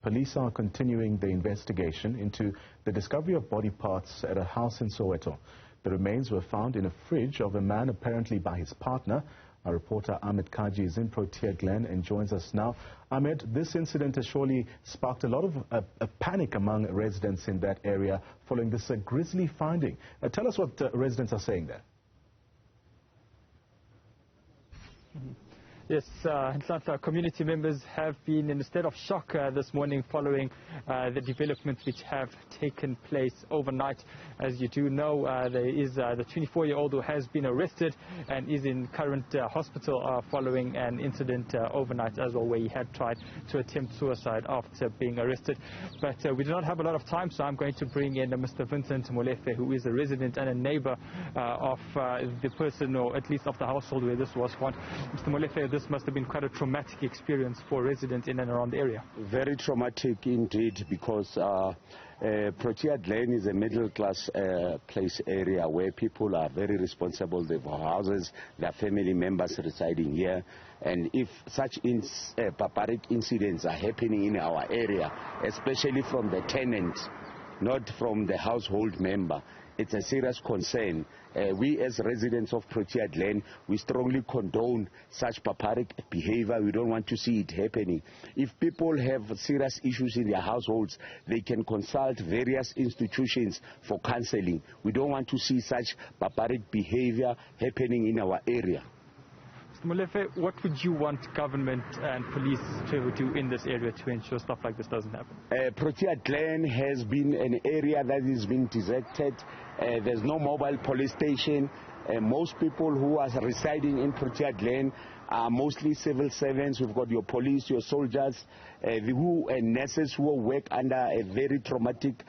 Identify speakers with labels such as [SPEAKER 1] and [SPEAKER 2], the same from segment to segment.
[SPEAKER 1] Police are continuing the investigation into the discovery of body parts at a house in Soweto. The remains were found in a fridge of a man apparently by his partner. Our reporter Ahmed Kajee is in Protea Glen and joins us now. Ahmed, this incident has surely sparked a lot of panic among residents in that area following this grisly finding. Tell us what residents are saying there.
[SPEAKER 2] Yes, community members have been in a state of shock this morning following the developments which have taken place overnight. As you do know, there is the 24-year-old who has been arrested and is in current hospital following an incident overnight as well, where he had tried to attempt suicide after being arrested. But we do not have a lot of time, so I'm going to bring in Mr. Vincent Molefe, who is a resident and a neighbor of the person, or at least of the household where this was found. Mr. Molefe, this must have been quite a traumatic experience for residents in and around the area.
[SPEAKER 3] Very traumatic indeed, because Protea Glen is a middle-class place area where people are very responsible. They have houses, their family members residing here. And if such barbaric incidents are happening in our area, especially from the tenant, not from the household member, it's a serious concern. We as residents of Protea Glen, we strongly condone such barbaric behavior. We don't want to see it happening. If people have serious issues in their households, they can consult various institutions for counseling. We don't want to see such barbaric behavior happening in our area.
[SPEAKER 2] Molefe, what would you want government and police to do in this area to ensure stuff like this doesn't happen?
[SPEAKER 3] Protea Glen has been an area that has been deserted. There's no mobile police station. Most people who are residing in Protea Glen are mostly civil servants. We've got your police, your soldiers, and nurses who work under a very traumatic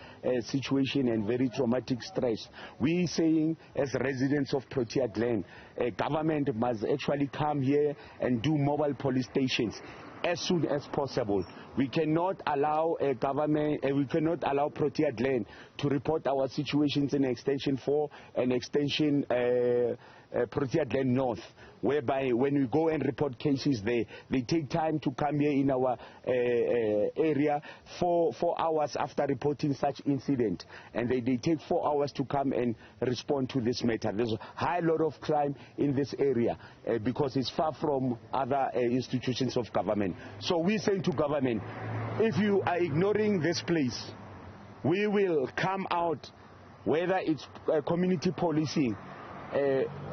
[SPEAKER 3] situation and very traumatic stress. We saying, as residents of Protea Glen, government must actually come here and do mobile police stations as soon as possible. We cannot allow we cannot allow Protea Glen to report our situations in Extension 4 and Extension Protea Glen North, whereby when we go and report cases there, they take time to come here in our area 4 hours after reporting such incident, and they take 4 hours to come and respond to this matter. There's a high lot of crime in this area because it's far from other institutions of government. So we say to government, if you are ignoring this place, we will come out, whether it's community policing,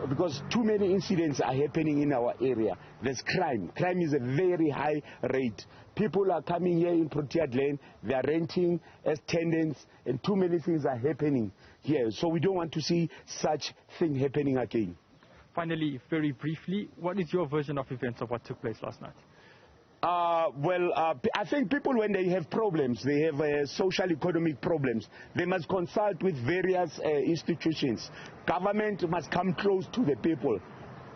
[SPEAKER 3] because too many incidents are happening in our area. There's crime. Crime is a very high rate. People are coming here in Protea Glen, they are renting as tenants, and too many things are happening here. So we don't want to see such thing happening again.
[SPEAKER 2] Finally, very briefly, what is your version of events of what took place last night?
[SPEAKER 3] I think people, when they have problems, they have social economic problems, they must consult with various institutions. Government must come close to the people.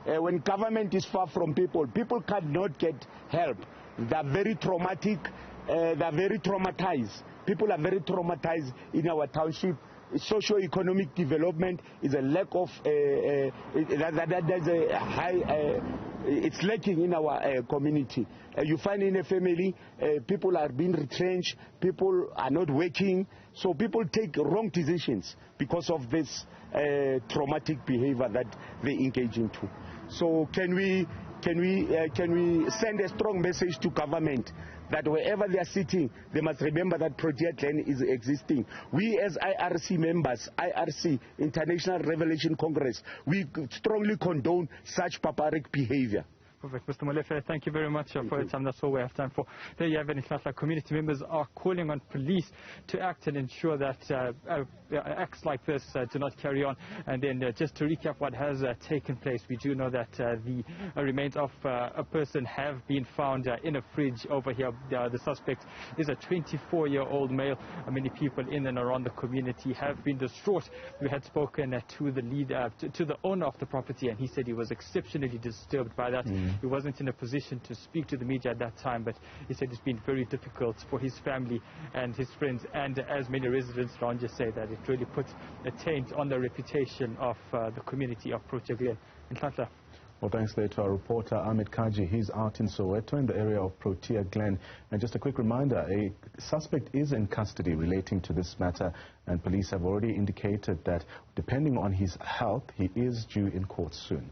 [SPEAKER 3] When government is far from people, people cannot get help. They are very traumatic, they are very traumatized. People are very traumatized in our township. Socio-economic development is a lack of, there's a high, it's lacking in our community. You find in a family, people are being retrenched, people are not working, so people take wrong decisions because of this traumatic behavior that they engage into. So can we send a strong message to government that wherever they are sitting, they must remember that Protea Glen is existing. We as IRC members, IRC, International Revelation Congress, we strongly condone such barbaric behavior.
[SPEAKER 2] Perfect. Mr. Molefe, thank you very much for your time. That's all we have time for. There you have it. Like community members are calling on police to act and ensure that acts like this do not carry on. And then just to recap what has taken place, we do know that the remains of a person have been found in a fridge over here. The suspect is a 24-year-old male. Many people in and around the community have been distraught. We had spoken to the to the owner of the property, and he said he was exceptionally disturbed by that. He wasn't in a position to speak to the media at that time, but he said it's been very difficult for his family and his friends, and as many residents around just say that it really puts a taint on the reputation of the community of Protea Glen.
[SPEAKER 1] Well, thanks there to our reporter Ahmed Kajee. He's out in Soweto in the area of Protea Glen. And just a quick reminder, a suspect is in custody relating to this matter, and police have already indicated that depending on his health, he is due in court soon.